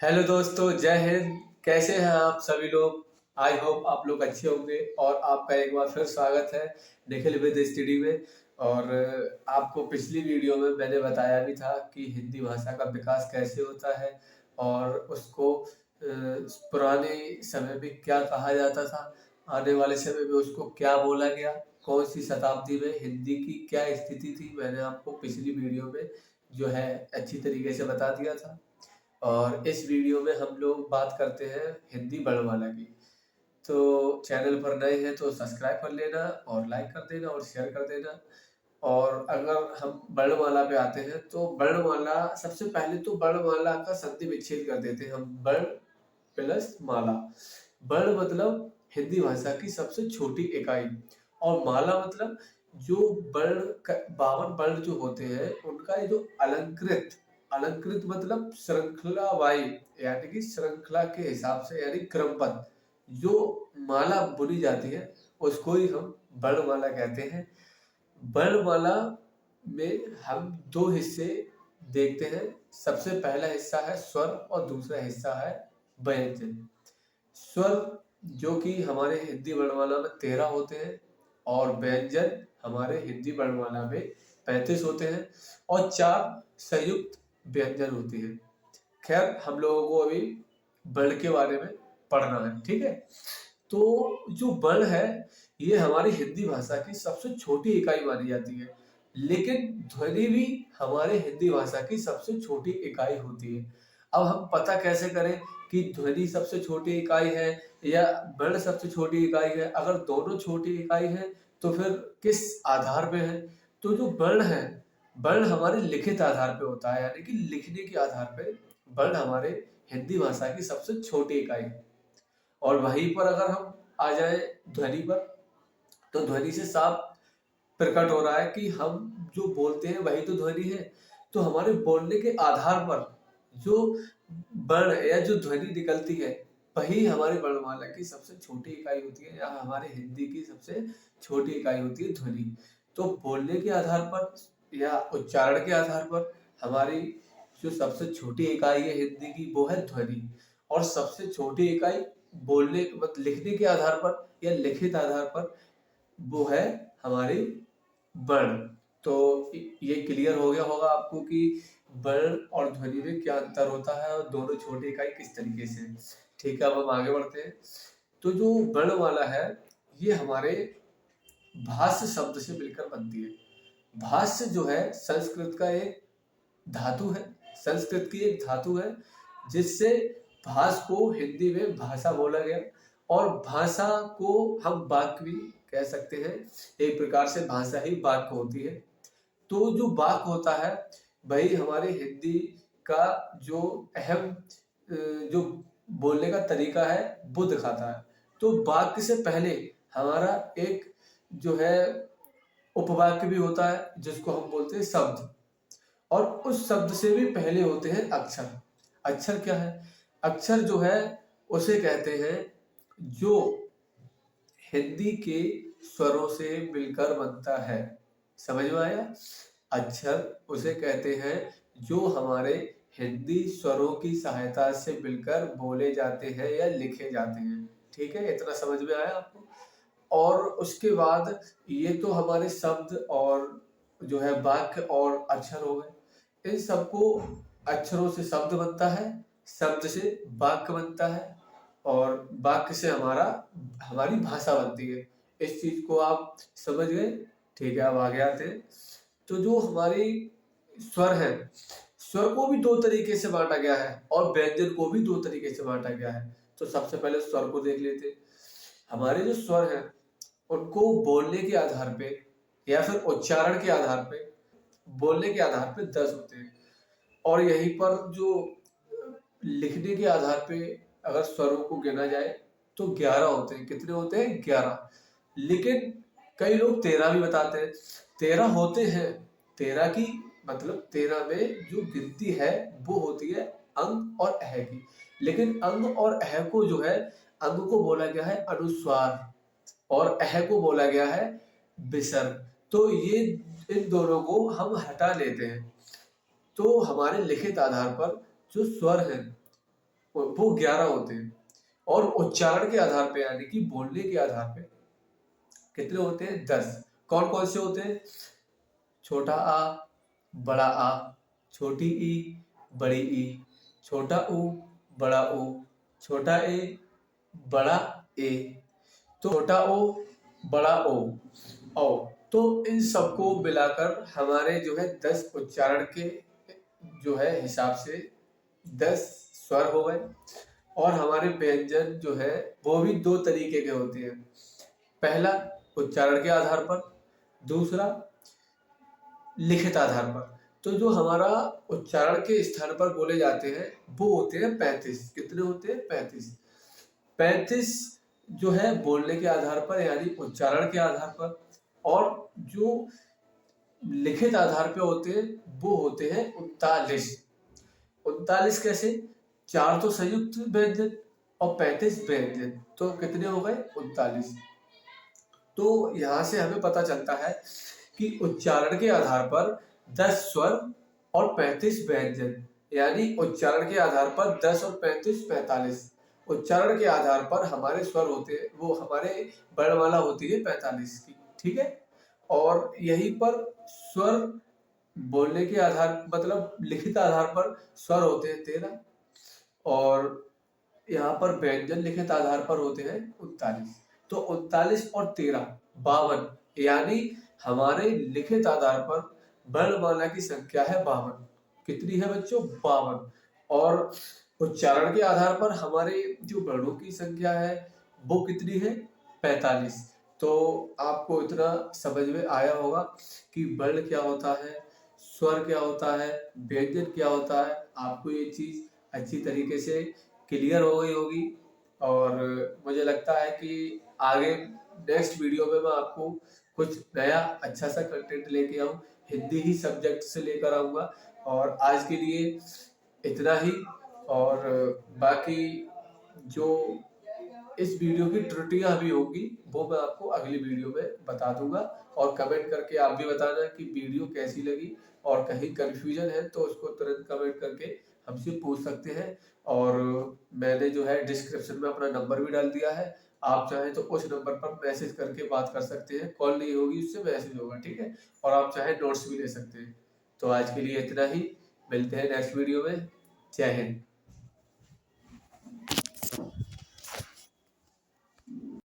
Hello दोस्तों, जय हिंद। कैसे हैं आप सभी लोग? आई होप आप लोग अच्छे होंगे और आपका एक बार फिर स्वागत है निखिल विद स्टडी में। और आपको पिछली वीडियो में मैंने बताया भी था कि हिंदी भाषा का विकास कैसे होता है और उसको पुराने समय में क्या कहा जाता था, आने वाले समय में उसको क्या बोला गया, कौन सी शताब्दी में हिंदी की क्या स्थिति थी, मैंने आपको पिछली वीडियो में जो है अच्छी तरीके से बता दिया था। और इस वीडियो में हम लोग बात करते हैं हिंदी वर्णमाला की। तो चैनल पर नए हैं तो सब्सक्राइब कर लेना और लाइक कर देना और शेयर कर देना। और अगर हम वर्णमाला पे आते हैं तो वर्णमाला, सबसे पहले तो वर्णमाला का संधि विच्छेद कर देते हैं हम। वर्ण प्लस माला। वर्ण मतलब हिंदी भाषा की सबसे छोटी इकाई और माला मतलब जो वर्ण 52 वर्ण जो होते हैं उनका ये जो अलंकृत, अलंकृत मतलब श्रृंखला वाई, यानी कि श्रृंखला के हिसाब से, यानी क्रमबद्ध जो माला बुनी जाती है उसको ही हम वर्णमाला कहते हैं। वर्णमाला में हम दो हिस्से देखते हैं। सबसे पहला हिस्सा है स्वर और दूसरा हिस्सा है व्यंजन। स्वर जो कि हमारे हिंदी वर्णमाला में 13 होते हैं और व्यंजन हमारे हिंदी वर्णमाला में 35 होते हैं और 4 संयुक्त व्यंजन होते हैं। खैर, हम लोगों को अभी वर्ण के बारे में पढ़ना है, ठीक है। तो जो वर्ण है ये हमारी हिंदी भाषा की सबसे छोटी इकाई मानी जाती है, लेकिन ध्वनि भी हमारे हिंदी भाषा की सबसे छोटी इकाई होती है। अब हम पता कैसे करें कि ध्वनि सबसे छोटी इकाई है या वर्ण सबसे छोटी इकाई है? अगर दोनों छोटी इकाई है तो फिर किस आधार पे है? तो जो वर्ण है, वर्ण हमारे लिखित आधार पे होता है, यानी कि लिखने के आधार पे वर्ण हमारे हिंदी भाषा की सबसे छोटी इकाई है। और वहीं पर अगर हम आ जाए ध्वनि पर, तो ध्वनि से साफ प्रकट हो रहा है कि हम जो बोलते हैं वही तो ध्वनि है। तो हमारे बोलने के आधार पर जो वर्ण या जो ध्वनि निकलती है वही हमारे वर्णमाला की सबसे छोटी इकाई होती है या हमारे हिंदी की सबसे छोटी इकाई होती है ध्वनि। तो बोलने के आधार पर या उच्चारण के आधार पर हमारी जो सबसे छोटी इकाई है हिंदी की वो है ध्वनि। और सबसे छोटी इकाई बोलने मतलब लिखने के आधार पर या लिखित आधार पर वो है हमारी वर्ण। तो ये क्लियर हो गया होगा आपको कि वर्ण और ध्वनि में क्या अंतर होता है और दोनों छोटी इकाई किस तरीके से। ठीक है, अब हम आगे बढ़ते हैं। तो जो वर्णमाला है ये हमारे भाष्य शब्द से मिलकर बनती है। भाष्य जो है संस्कृत का एक धातु है, संस्कृत की एक धातु है जिससे भाष को हिंदी में भाषा बोला गया। और भाषा को हम वाक्य भी कह सकते हैं। एक प्रकार से भाषा ही वाक्य होती है। तो जो वाक्य होता है वही हमारे हिंदी का जो अहम जो बोलने का तरीका है वो दिखाता है। तो वाक्य से पहले हमारा एक जो है उपवाक्य भी होता है जिसको हम बोलते हैं शब्द। और उस शब्द से भी पहले होते हैं अक्षर। अक्षर क्या है? अक्षर जो है उसे कहते हैं जो हिंदी के स्वरों से मिलकर बनता है। समझ में आया? अक्षर उसे कहते हैं जो हमारे हिंदी स्वरों की सहायता से मिलकर बोले जाते हैं या लिखे जाते हैं। ठीक है, इतना समझ में आया आपको? और उसके बाद ये तो हमारे शब्द और जो है वाक्य और अक्षर हो गए। इन सबको अक्षरों से शब्द बनता है, शब्द से वाक्य बनता है और वाक्य से हमारी भाषा बनती है। इस चीज को आप समझ गए? ठीक है, अब आगे आते हैं। तो जो हमारी स्वर है, स्वर को भी दो तरीके से बांटा गया है और व्यंजन को भी दो तरीके से बांटा गया है। तो सबसे पहले स्वर को देख लेते हैं। हमारे जो स्वर हैं उनको बोलने के आधार पे या फिर उच्चारण के आधार पे, बोलने के आधार पे 10 होते हैं। और यहीं पर जो लिखने के आधार पे अगर स्वरों को गिना जाए तो 11 होते हैं। कितने होते हैं? 11। लेकिन कई लोग 13 भी बताते हैं। 13 होते हैं। 13 की मतलब 13 में जो गिनती है वो होती है अंग और अह की। लेकिन अंग और अह को जो है, अंग को बोला गया है अनुस्वार और अह को बोला गया है विसर्ग। तो ये इन दोनों को हम हटा लेते हैं। तो हमारे लिखित आधार पर जो स्वर हैं वो 11 होते हैं। और उच्चारण के आधार पे यानी कि बोलने के आधार पे कितने होते हैं? 10। कौन कौन से होते हैं? छोटा आ, बड़ा आ, छोटी ई, बड़ी ई, छोटा ऊ, बड़ा ऊ, छोटा ए, बड़ा ए, तो छोटा ओ, बड़ा ओ। तो इन सबको मिलाकर हमारे जो है 10 उच्चारण के जो है हिसाब से 10 स्वर हो गए। और हमारे व्यंजन जो है वो भी दो तरीके के होते हैं। पहला उच्चारण के आधार पर, दूसरा लिखित आधार पर। तो जो हमारा उच्चारण के स्थान पर बोले जाते हैं वो होते हैं 35। कितने होते हैं? 35। 35 जो है बोलने के आधार पर यानी उच्चारण के आधार पर, और जो लिखित आधार पे होते हैं वो होते हैं 39। 39 कैसे? 4 तो संयुक्त व्यंजन और 35 व्यंजन, तो कितने हो गए? 39। तो यहाँ से हमें पता चलता है कि उच्चारण के आधार पर 10 स्वर और 35 व्यंजन, यानी उच्चारण के आधार पर 10 और 35 45। उच्चारण के आधार पर हमारे स्वर होते हैं, वो हमारे वर्णमाला होती है 45 की, ठीक है। और यहीं पर स्वर बोलने के आधार मतलब लिखित आधार पर स्वर होते हैं 13, और यहाँ पर व्यंजन लिखित आधार पर होते हैं 39। तो 39 और 13 52, यानी हमारे लिखित आधार पर वर्णमाला की संख्या है 52। कितनी है बच्चों? 52। और उच्चारण के आधार पर हमारे जो वर्णों की संख्या है वो कितनी है? 45। तो आपको इतना समझ में आया होगा कि वर्ण क्या होता है, स्वर क्या होता है, व्यंजन क्या होता है। आपको ये चीज अच्छी तरीके से क्लियर हो गई होगी। और मुझे लगता है कि आगे नेक्स्ट वीडियो में मैं आपको कुछ नया अच्छा सा कंटेंट लेके आऊँ, हिंदी ही सब्जेक्ट से लेकर आऊँगा। और आज के लिए इतना ही। और बाकी जो इस वीडियो की त्रुटियां भी होंगी वो मैं आपको अगली वीडियो में बता दूंगा। और कमेंट करके आप भी बताना कि वीडियो कैसी लगी, और कहीं कंफ्यूजन है तो उसको तुरंत कमेंट करके हमसे पूछ सकते हैं। और मैंने जो है डिस्क्रिप्शन में अपना नंबर भी डाल दिया है, आप चाहें तो उस नंबर पर मैसेज करके बात कर सकते हैं। कॉल नहीं होगी, उससे मैसेज होगा, ठीक है। और आप चाहें नोट्स भी ले सकते हैं। तो आज के लिए इतना ही, मिलते हैं नेक्स्ट वीडियो में। जय हिंद।